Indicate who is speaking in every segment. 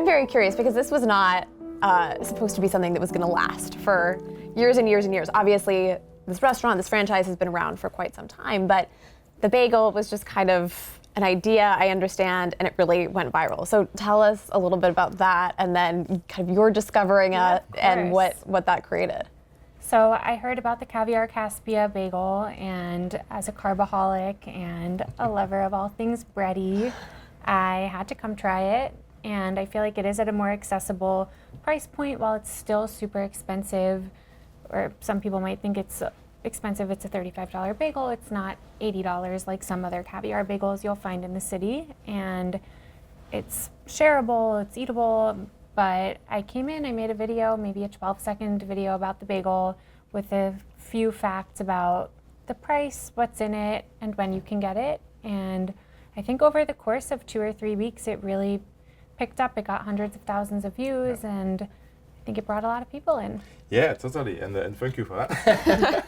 Speaker 1: very curious because this was not supposed to be something that was going to last for years and years and years. Obviously, this restaurant, this franchise has been around for quite some time, but the bagel was just kind of an idea, I understand, and it really went viral. So tell us a little bit about that, and then kind of your discovering it and what that created.
Speaker 2: So I heard about the Caviar Kaspia bagel, and as a carbaholic and a lover of all things bready, I had to come try it. And I feel like it is at a more accessible price point. While it's still super expensive, or some people might think it's expensive, it's a $35 bagel. It's not $80 like some other caviar bagels you'll find in the city. And it's shareable, it's eatable. But I came in, I made a video, maybe a 12-second video about the bagel with a few facts about the price, what's in it, and when you can get it. And I think over the course of 2 or 3 weeks, it really picked up. It got hundreds of thousands of views, and I think it brought a lot of people in.
Speaker 3: Yeah, totally, and thank you for that.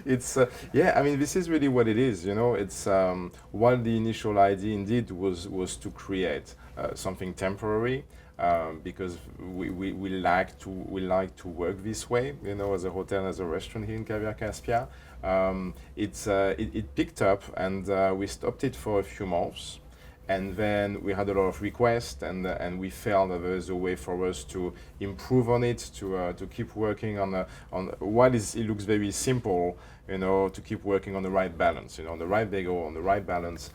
Speaker 3: It's I mean, this is really what it is. You know, it's while the initial idea indeed was to create something temporary. Because we like to work this way, you know, as a hotel, as a restaurant here in Caviar Kaspia. It picked up, and we stopped it for a few months. And then we had a lot of requests, and we felt that there was a way for us to improve on it, to keep working on what is, it looks very simple, you know, to keep working on the right balance, you know, on the right bagel, on the right balance,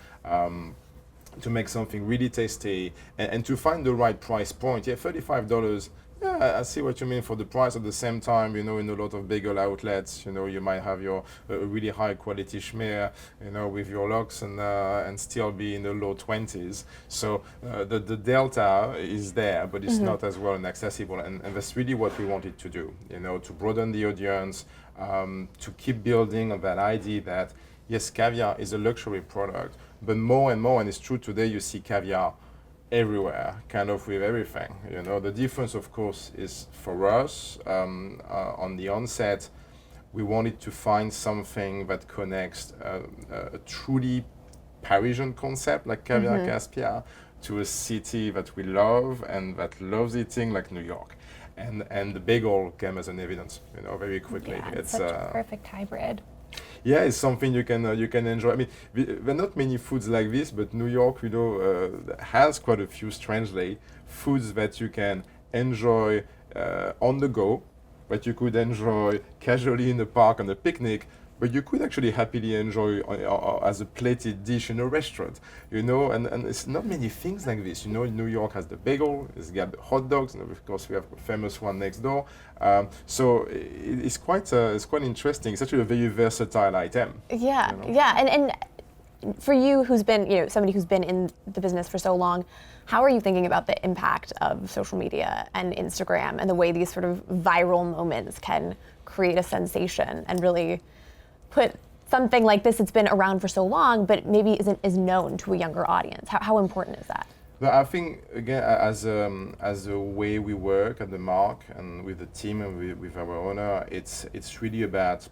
Speaker 3: to make something really tasty, and to find the right price point. Yeah, $35. Yeah, I see what you mean for the price. At the same time, you know, in a lot of bagel outlets, you know, you might have your really high quality schmear, you know, with your lox, and still be in the low 20s. So the delta is there, but it's not as well and accessible. And that's really what we wanted to do, you know, to broaden the audience, to keep building on that idea that, yes, caviar is a luxury product, but more and more, and it's true today, you see caviar everywhere, kind of with everything. You know, the difference, of course, is for us, on the onset, we wanted to find something that connects a truly Parisian concept like Caviar Kaspia to a city that we love and that loves eating, like New York. And the bagel came as an evidence, you know, very quickly.
Speaker 2: Yeah, it's such a perfect hybrid.
Speaker 3: Yeah, it's something you can enjoy. I mean, there are not many foods like this, but New York, you know, has quite a few, strangely, foods that you can enjoy on the go, that you could enjoy casually in the park on a picnic, but you could actually happily enjoy as a plated dish in a restaurant, you know, and it's not many things like this. You know, New York has the bagel, it's got the hot dogs, and of course we have a famous one next door. So it's quite interesting. It's actually a very versatile item.
Speaker 1: Yeah,
Speaker 3: you know?
Speaker 1: yeah, and for you, who's been, you know, somebody who's been in the business for so long, how are you thinking about the impact of social media and Instagram and the way these sort of viral moments can create a sensation and really put something like this that's been around for so long, but maybe isn't as known to a younger audience? How important is that?
Speaker 3: But I think, again, as a way we work at the Mark and with the team and with our owner, it's really about,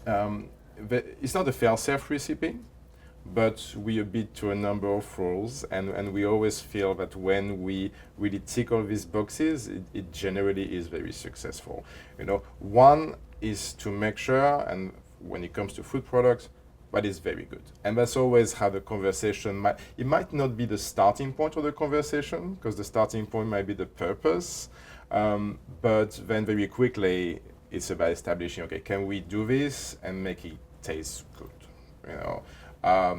Speaker 3: it's not a fail-safe recipe, but we obey to a number of rules, and we always feel that when we really tick all these boxes, it generally is very successful. You know, one is to make sure, and when it comes to food products, but it's very good. And that's always how the conversation it might not be the starting point of the conversation, because the starting point might be the purpose, but then very quickly it's about establishing, okay, can we do this and make it taste good, you know?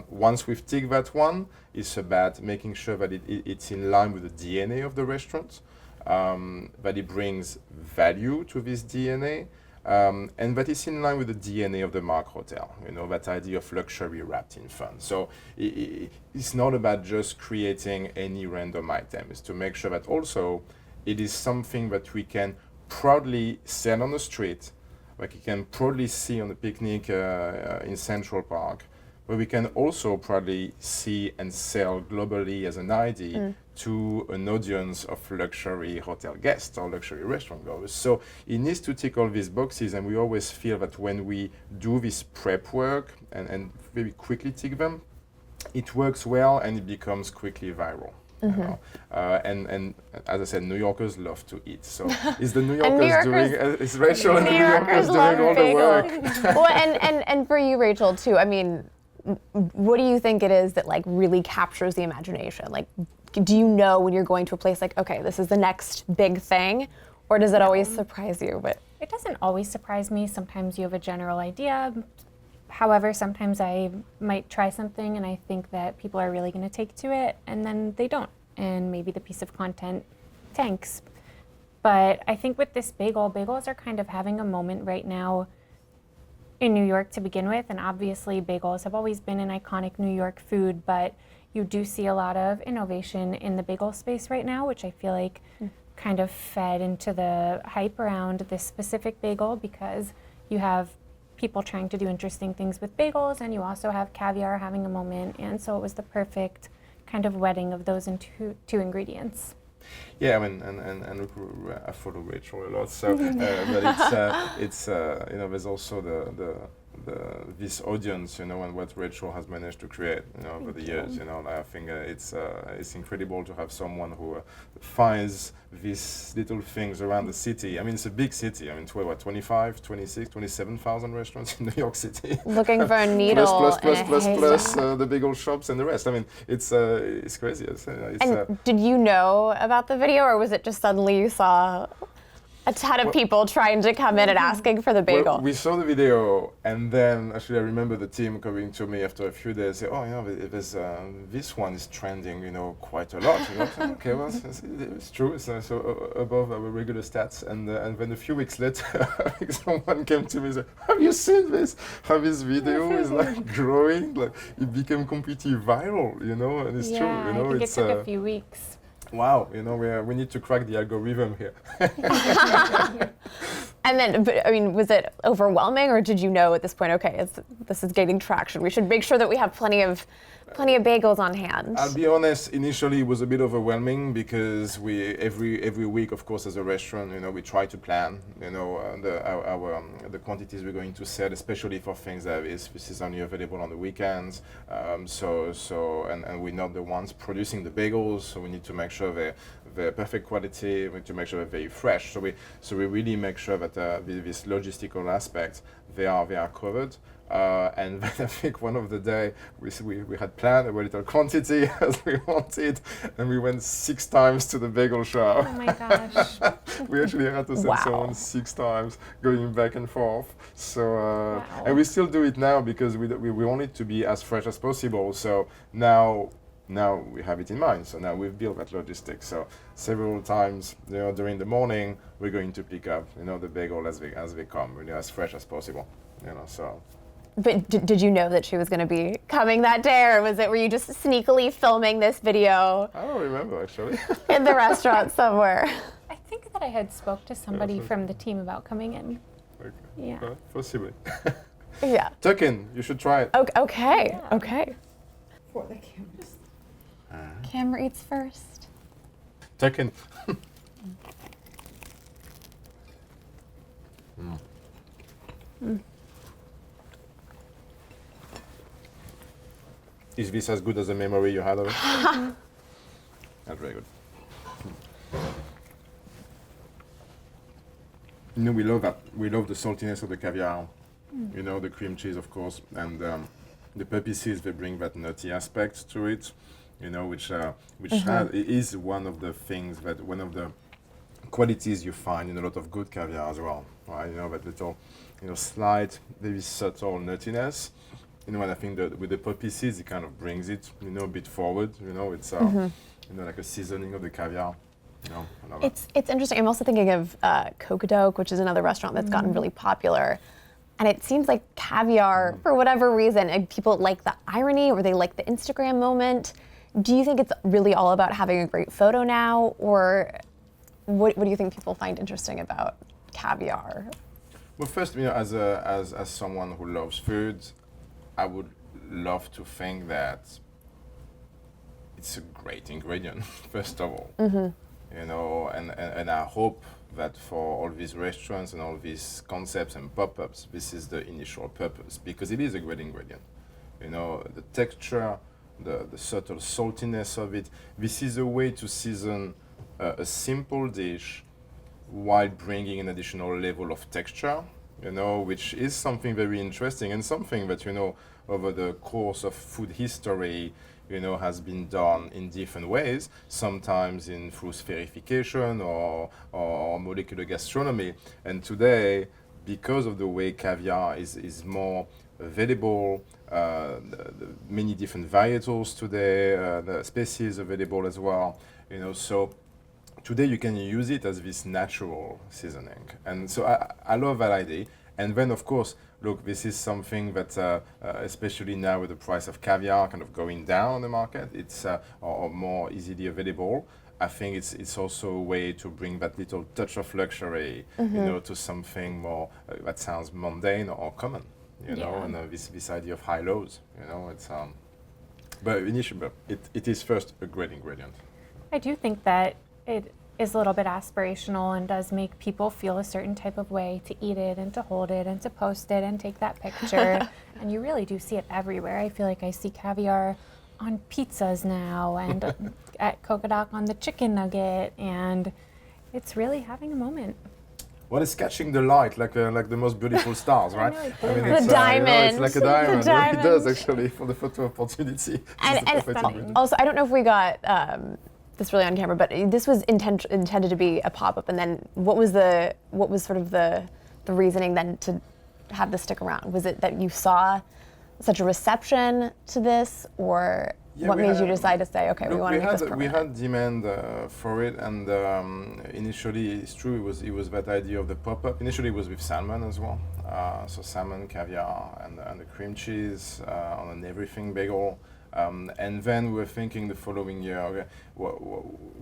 Speaker 3: Once we've ticked that one, it's about making sure that it's in line with the DNA of the restaurant, that it brings value to this DNA, and that is in line with the DNA of the Mark Hotel, you know, that idea of luxury wrapped in fun. So it's not about just creating any random item. It's to make sure that also it is something that we can proudly sell on the street, like you can proudly see on a picnic in Central Park, but we can also proudly see and sell globally as an idea to an audience of luxury hotel guests or luxury restaurant goers. So it needs to tick all these boxes, and we always feel that when we do this prep work and very quickly tick them, it works well and it becomes quickly viral. You know? And as I said, New Yorkers love to eat. So is the New Yorkers doing? Is Rachel and the New Yorkers doing all the work?
Speaker 1: Well, and for you, Rachel, too. I mean, what do you think it is that like really captures the imagination? Like, do you know when you're going to a place like, okay, this is the next big thing, or does it always surprise you? But
Speaker 2: it doesn't always surprise me. Sometimes you have a general idea. However, sometimes I might try something and I think that people are really going to take to it, and then they don't, and maybe the piece of content tanks. But I think with this bagels are kind of having a moment right now in New York to begin with, and obviously bagels have always been an iconic New York food, but you do see a lot of innovation in the bagel space right now, which I feel like kind of fed into the hype around this specific bagel, because you have people trying to do interesting things with bagels, and you also have caviar having a moment, and so it was the perfect kind of wedding of those two ingredients.
Speaker 3: Yeah, I mean, and look, I follow Rachel a lot, so but it's you know, there's also the this audience, you know, and what Rachel has managed to create, you know, over the years, you know. I think it's incredible to have someone who finds these little things around the city. I mean, it's a big city. I mean, 25, 26, 27,000 restaurants in New York City.
Speaker 1: Looking for a needle
Speaker 3: plus the bagel shops and the rest. I mean, it's crazy.
Speaker 1: And did you know about the video, or was it just suddenly you saw a ton of people trying to come in and asking for the bagel?
Speaker 3: Well, we saw the video, and then actually I remember the team coming to me after a few days, say, "Oh, you know, there's this one is trending, you know, quite a lot." You know, so, okay, well, it's true. It's so above our regular stats. And then a few weeks later, I think someone came to me and said, "Have you seen this? How this video is like growing? Like it became completely viral, you know?" And it's true. You know,
Speaker 2: I think it took a few weeks.
Speaker 3: Wow, you know, we need to crack the algorithm here.
Speaker 1: And then, but, I mean, was it overwhelming, or did you know at this point, okay, this is gaining traction? We should make sure that we have plenty of bagels on hand.
Speaker 3: I'll be honest, initially it was a bit overwhelming, because we every week, of course, as a restaurant, you know, we try to plan, you know, the quantities we're going to sell, especially for things that this is only available on the weekends. And we're not the ones producing the bagels, so we need to make sure they're perfect quality. We need to make sure they're very fresh. So we really make sure that this logistical aspect they are covered. And then I think one of the day we had planned a little quantity as we wanted, and we went 6 times to the bagel shop.
Speaker 2: Oh my gosh.
Speaker 3: We actually had to send someone 6 times, going back and forth. So and we still do it now, because we want it to be as fresh as possible. So now we have it in mind. So now we've built that logistics. So several times, you know, during the morning, we're going to pick up, you know, the bagel as they come, you know, as fresh as possible. You know, so.
Speaker 1: But did you know that she was going to be coming that day, or were you just sneakily filming this video?
Speaker 3: I don't remember, actually.
Speaker 1: In the restaurant somewhere.
Speaker 2: I think that I had spoke to somebody from the team about coming in.
Speaker 3: Okay.
Speaker 2: Yeah.
Speaker 3: Possibly.
Speaker 1: Yeah.
Speaker 3: Tuck-in, you should try it.
Speaker 1: Okay.
Speaker 2: Yeah.
Speaker 1: Okay.
Speaker 4: For the cameras.
Speaker 1: Camera eats first.
Speaker 3: Tuck-in. Is this as good as the memory you had of it? That's very good. You know, we love that. We love the saltiness of the caviar. You know, the cream cheese, of course, and the poppy seeds. They bring that nutty aspect to it. You know, which is one of the things one of the qualities you find in a lot of good caviar as well. Right? You know, that little, you know, slight, very subtle nuttiness. You know, and I think that with the poppy seeds, it kind of brings it, you know, a bit forward. You know, it's you know, like a seasoning of the caviar. You know, I love it.
Speaker 1: It's interesting. I'm also thinking of Cocodoke, which is another restaurant that's gotten really popular. And it seems like caviar, for whatever reason, and people like the irony, or they like the Instagram moment. Do you think it's really all about having a great photo now, or what do you think people find interesting about caviar?
Speaker 3: Well, first, you know, as someone who loves food, I would love to think that it's a great ingredient, first of all. You know, and I hope that for all these restaurants and all these concepts and pop-ups, this is the initial purpose, because it is a great ingredient. You know, the texture the subtle saltiness of it. This is a way to season a simple dish while bringing an additional level of texture, which is something very interesting and something that, over the course of food history, has been done in different ways, sometimes through spherification or molecular gastronomy. And today, because of the way caviar is more available, the many different varietals today, the species available as well, so today you can use it as this natural seasoning. And so I love that idea. And then, of course, look, this is something that, especially now with the price of caviar kind of going down on the market, it's or more easily available. I think it's also a way to bring that little touch of luxury, to something more that sounds mundane or common, and this idea of high lows, it's but initially, it is first a great ingredient.
Speaker 2: I do think that it is a little bit aspirational and does make people feel a certain type of way to eat it and to hold it and to post it and take that picture. And you really do see it everywhere. I feel like I see caviar on pizzas now and at Cocodoc on the chicken nugget, and it's really having a moment.
Speaker 3: Well, it's catching the light like the most beautiful stars, right?
Speaker 2: I mean,
Speaker 3: it's,
Speaker 1: the diamond.
Speaker 3: It's like a diamond.
Speaker 1: The diamond.
Speaker 3: It does actually for the photo opportunity.
Speaker 1: And also, I don't know if we got this really on camera, but this was intended to be a pop-up. And then what was sort of the reasoning then to have this stick around? Was it that you saw such a reception to this, or what made you decide to say, okay, we want to make this permanent?
Speaker 3: We had demand for it, and initially, it's true, it was that idea of the pop-up. Initially, it was with salmon as well. So salmon, caviar, and the cream cheese on an everything bagel. And then we were thinking the following year, okay,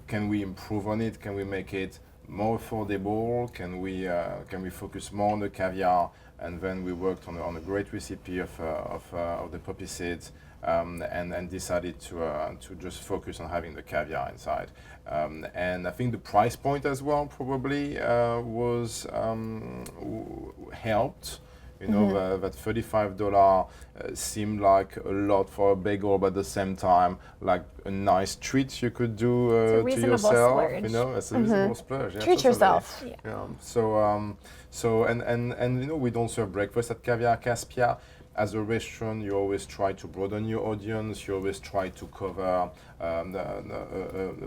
Speaker 3: can we improve on it? Can we make it more affordable? Can we focus more on the caviar? And then we worked on a great recipe of the poppy seeds, and decided to just focus on having the caviar inside. And I think the price point as well probably was helped. That $35 seemed like a lot for a bagel, but at the same time, like a nice treat you could do to yourself.
Speaker 2: Splurge.
Speaker 3: It's a reasonable splurge.
Speaker 1: Treat yourself.
Speaker 2: Yeah.
Speaker 3: So we don't serve breakfast at Caviar Kaspia. As a restaurant, you always try to broaden your audience. You always try to cover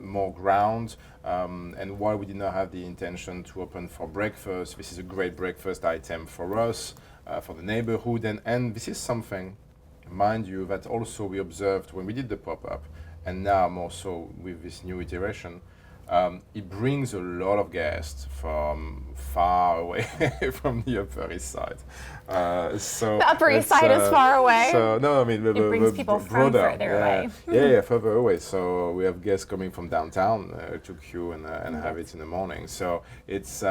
Speaker 3: more ground. And while we did not have the intention to open for breakfast, this is a great breakfast item for us, for the neighborhood. And this is something, mind you, that also we observed when we did the pop-up, and now more so with this new iteration. It brings a lot of guests from far away from the Upper East Side. So
Speaker 1: the Upper East Side is far away.
Speaker 3: So no, I mean
Speaker 2: it brings people from further away.
Speaker 3: Yeah, further away. So we have guests coming from downtown to queue and have it in the morning. So it's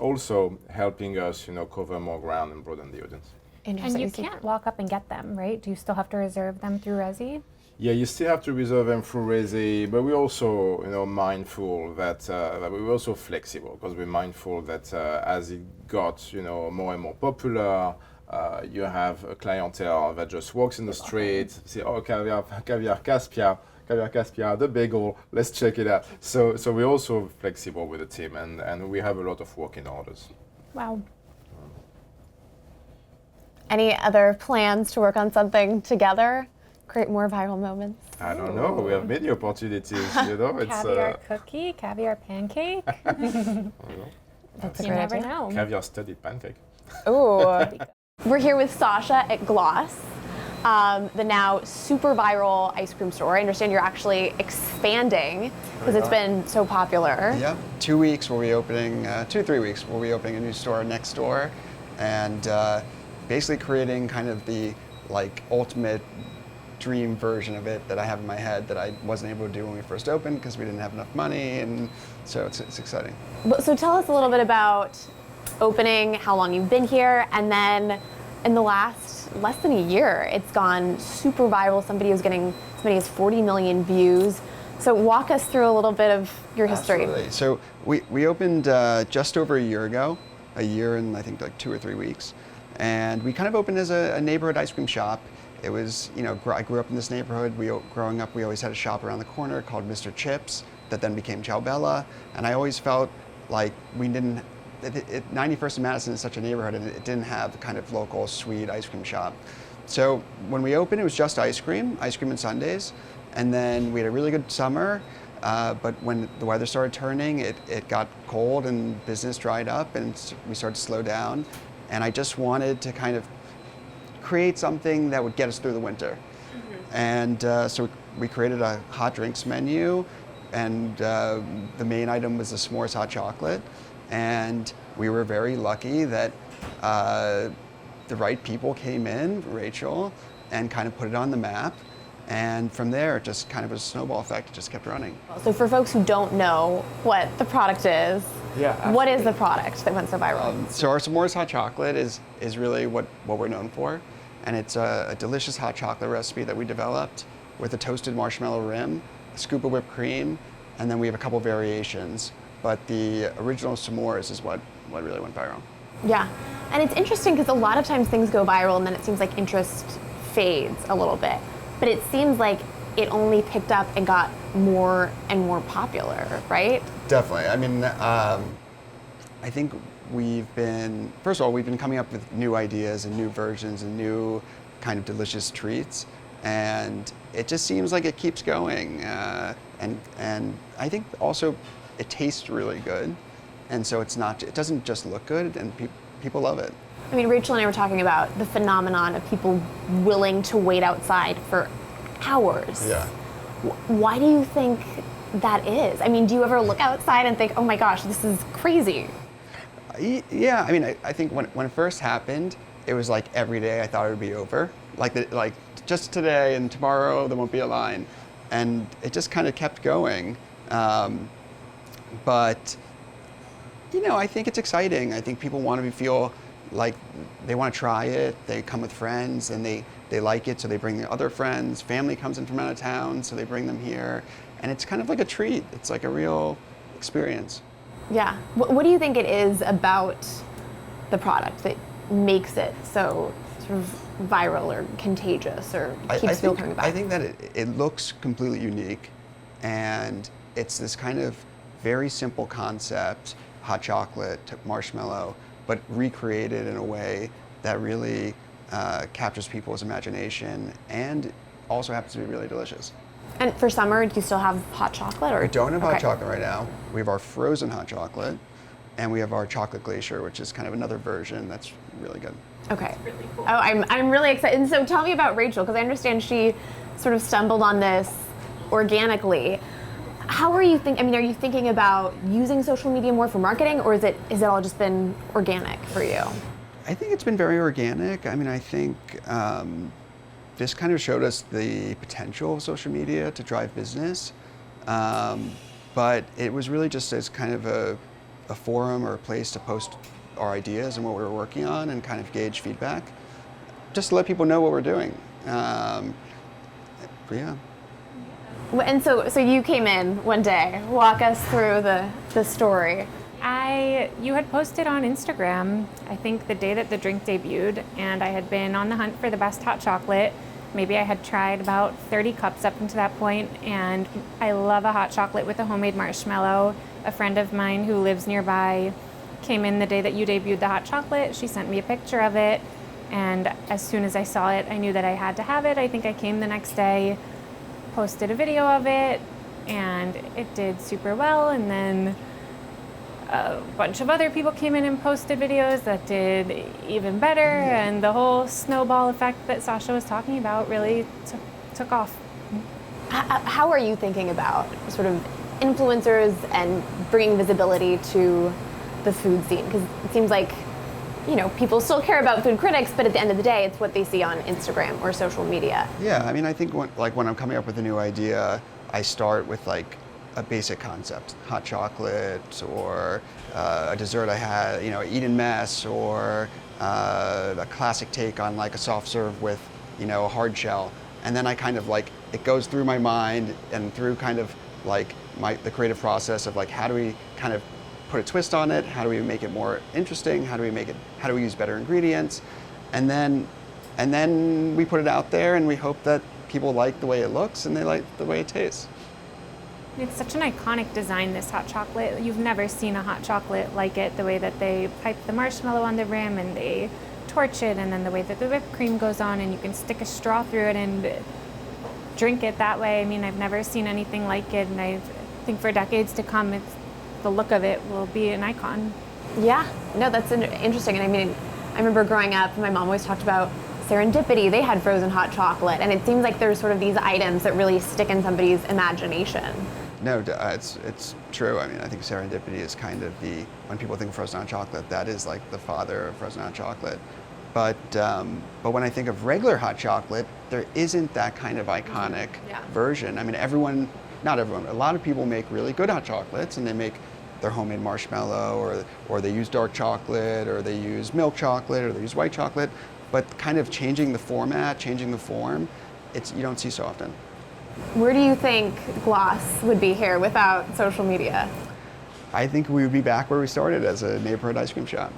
Speaker 3: also helping us, cover more ground and broaden the audience.
Speaker 2: And you can't walk up and get them, right? Do you still have to reserve them through Resi?
Speaker 3: Yeah, you still have to reserve them through Resi, but we're also, mindful that we're also flexible, because we're mindful that as it got, more and more popular, you have a clientele that just walks in the street, say, oh, Caviar Kaspia, the bagel, let's check it out. So we're also flexible with the team, and we have a lot of walk-in orders.
Speaker 2: Wow.
Speaker 1: Any other plans to work on something together? Create more viral moments?
Speaker 3: I don't know. We have many opportunities, It's
Speaker 2: caviar cookie, caviar pancake.
Speaker 1: That's a
Speaker 2: You
Speaker 1: great
Speaker 2: never
Speaker 1: idea.
Speaker 2: know.
Speaker 3: Caviar studded pancake.
Speaker 1: Ooh. We're here with Sasha at Glace, the now super viral ice cream store. I understand you're actually expanding because it's been so popular.
Speaker 5: Yep. 2 weeks we'll be opening, 2-3 weeks we'll be opening a new store next door, and basically creating kind of the ultimate dream version of it that I have in my head that I wasn't able to do when we first opened because we didn't have enough money, and so it's exciting.
Speaker 1: So tell us a little bit about opening, how long you've been here, and then in the last less than a year, it's gone super viral. Somebody has 40 million views. So walk us through a little bit of your history.
Speaker 5: Absolutely. So we opened just over a year ago, a year and I think 2 or 3 weeks. And we kind of opened as a neighborhood ice cream shop it was, I grew up in this neighborhood. Growing up, we always had a shop around the corner called Mr. Chips that then became Ciao Bella. And I always felt like we didn't, 91st and Madison is such a neighborhood, and it didn't have the kind of local sweet ice cream shop. So when we opened, it was just ice cream and sundaes. And then we had a really good summer. But when the weather started turning, it got cold and business dried up and we started to slow down. And I just wanted to kind of create something that would get us through the winter. Mm-hmm. And so we created a hot drinks menu, and the main item was the s'mores hot chocolate. And we were very lucky that the right people came in, Rachel, and kind of put it on the map. And from there, it just kind of was a snowball effect. It just kept running.
Speaker 1: So for folks who don't know what the product is, what is the product that went so viral?
Speaker 5: So our s'mores hot chocolate is really what we're known for. And it's a delicious hot chocolate recipe that we developed with a toasted marshmallow rim, a scoop of whipped cream, and then we have a couple variations. But the original s'mores is what really went viral.
Speaker 1: Yeah, and it's interesting because a lot of times things go viral and then it seems like interest fades a little bit. But it seems like it only picked up and got more and more popular, right?
Speaker 5: Definitely. I mean, I think first of all, we've been coming up with new ideas and new versions and new kind of delicious treats. And it just seems like it keeps going. And I think also it tastes really good. And so it doesn't just look good, and people love it.
Speaker 1: I mean, Rachel and I were talking about the phenomenon of people willing to wait outside for hours.
Speaker 5: Yeah.
Speaker 1: Why do you think that is? I mean, do you ever look outside and think, oh my gosh, this is crazy?
Speaker 5: Yeah, I mean, I think when it first happened, it was like every day I thought it would be over. Like just today and tomorrow there won't be a line. And it just kind of kept going. But, I think it's exciting. I think people want to feel like they want to try it. They come with friends and they like it, so they bring their other friends. Family comes in from out of town, so they bring them here. And it's kind of like a treat. It's like a real experience.
Speaker 1: Yeah. What do you think it is about the product that makes it so sort of viral or contagious or keeps people coming back?
Speaker 5: I think that it looks completely unique, and it's this kind of very simple concept, hot chocolate, marshmallow, but recreated in a way that really captures people's imagination and also happens to be really delicious.
Speaker 1: And for summer, do you still have hot chocolate? Or?
Speaker 5: We don't have hot chocolate right now. We have our frozen hot chocolate, and we have our chocolate glacier, which is kind of another version that's really good.
Speaker 1: Okay. Really cool. Oh, I'm really excited. And so tell me about Rachel, because I understand she sort of stumbled on this organically. How are you are you thinking about using social media more for marketing, or is it all just been organic for you?
Speaker 5: I think it's been very organic. I mean, I think this kind of showed us the potential of social media to drive business. But it was really just as kind of a forum or a place to post our ideas and what we were working on and kind of gauge feedback, just to let people know what we're doing. Yeah.
Speaker 1: And so you came in one day. Walk us through the story.
Speaker 2: You had posted on Instagram, I think the day that the drink debuted, and I had been on the hunt for the best hot chocolate. Maybe I had tried about 30 cups up until that point, and I love a hot chocolate with a homemade marshmallow. A friend of mine who lives nearby came in the day that you debuted the hot chocolate. She sent me a picture of it, and as soon as I saw it, I knew that I had to have it. I think I came the next day, posted a video of it, and it did super well, and then a bunch of other people came in and posted videos that did even better, and the whole snowball effect that Sasha was talking about really took off.
Speaker 1: How are you thinking about sort of influencers and bringing visibility to the food scene? Because it seems like, people still care about food critics, but at the end of the day, it's what they see on Instagram or social media.
Speaker 5: Yeah, I mean, I think when I'm coming up with a new idea, I start with a basic concept, hot chocolate, or a dessert I had, Eden mess, or a classic take on a soft serve with, a hard shell. And then I kind of it goes through my mind and through kind of the creative process of how do we kind of put a twist on it? How do we make it more interesting? How do we use better ingredients? And then And then we put it out there and we hope that people like the way it looks and they like the way it tastes.
Speaker 2: It's such an iconic design, this hot chocolate. You've never seen a hot chocolate like it, the way that they pipe the marshmallow on the rim and they torch it, and then the way that the whipped cream goes on and you can stick a straw through it and drink it that way. I mean, I've never seen anything like it, and I think for decades to come, the look of it will be an icon.
Speaker 1: Yeah, no, that's interesting. And I mean, I remember growing up, my mom always talked about Serendipity. They had frozen hot chocolate, and it seems like there's sort of these items that really stick in somebody's imagination.
Speaker 5: No, it's true. I mean, I think Serendipity is kind of when people think of frozen hot chocolate, that is like the father of frozen hot chocolate. But when I think of regular hot chocolate, there isn't that kind of iconic version. I mean, not everyone, a lot of people make really good hot chocolates, and they make their homemade marshmallow, or they use dark chocolate, or they use milk chocolate, or they use white chocolate. But kind of changing the format, changing the form, you don't see so often.
Speaker 1: Where do you think Glace would be here without social media?
Speaker 5: I think we would be back where we started, as a neighborhood ice cream shop.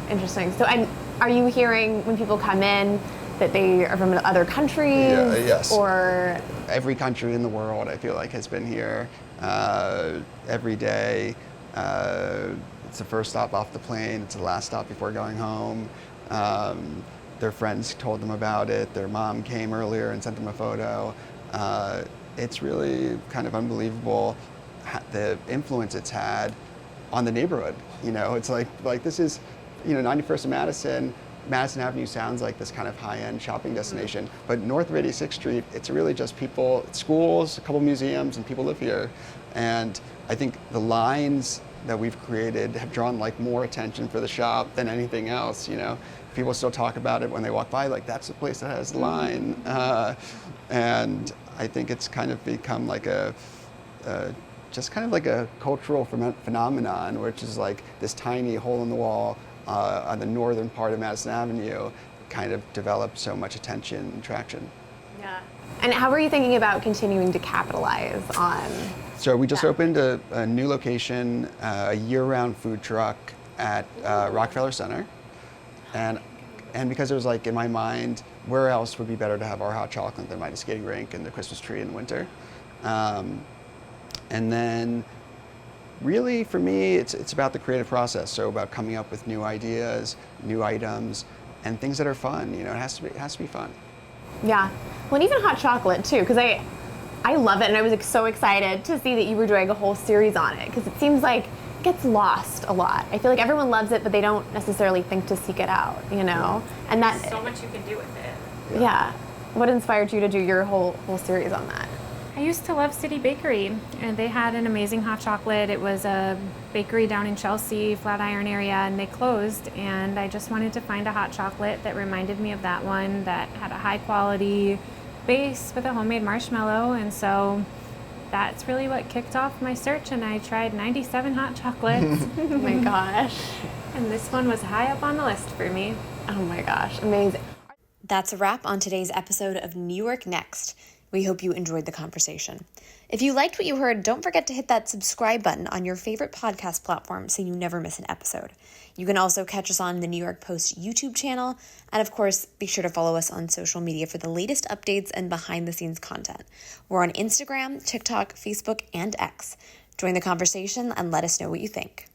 Speaker 1: Interesting. So, and are you hearing when people come in that they are from other countries?
Speaker 5: Yes.
Speaker 1: Or
Speaker 5: every country in the world, I feel like, has been here every day. It's the first stop off the plane. It's the last stop before going home. Their friends told them about it. Their mom came earlier and sent them a photo. It's really kind of unbelievable the influence it's had on the neighborhood. You know, it's like this is, 91st and Madison Avenue sounds like this kind of high-end shopping destination, but north of 86th Street, it's really just people, schools, a couple museums, and people live here. And I think the lines that we've created have drawn like more attention for the shop than anything else. People still talk about it when they walk by, like that's the place that has the line. And I think it's kind of become like just kind of like a cultural phenomenon, which is like this tiny hole in the wall on the northern part of Madison Avenue kind of developed so much attention and traction.
Speaker 1: Yeah. And how are you thinking about continuing to capitalize on?
Speaker 5: So we just opened a new location, a year-round food truck at Rockefeller Center. And because it was like in my mind, where else would be better to have our hot chocolate than my skating rink and the Christmas tree in the winter? And then really for me, it's about the creative process. So about coming up with new ideas, new items, and things that are fun. It has to be fun.
Speaker 1: Yeah. Well, and even hot chocolate too, because I love it, and I was so excited to see that you were doing a whole series on it, because it seems like it gets lost a lot. I feel like everyone loves it, but they don't necessarily think to seek it out, And
Speaker 2: There's so much you can do with it.
Speaker 1: Yeah. What inspired you to do your whole series on that?
Speaker 2: I used to love City Bakery, and they had an amazing hot chocolate. It was a bakery down in Chelsea, Flatiron area, and they closed. And I just wanted to find a hot chocolate that reminded me of that one, that had a high quality base with a homemade marshmallow. And so that's really what kicked off my search, and I tried 97 hot chocolates.
Speaker 1: Oh my gosh.
Speaker 2: And this one was high up on the list for me.
Speaker 1: Oh my gosh, amazing.
Speaker 6: That's a wrap on today's episode of NYNext. We hope you enjoyed the conversation. If you liked what you heard, don't forget to hit that subscribe button on your favorite podcast platform so you never miss an episode. You can also catch us on the New York Post YouTube channel. And of course, be sure to follow us on social media for the latest updates and behind-the-scenes content. We're on Instagram, TikTok, Facebook, and X. Join the conversation and let us know what you think.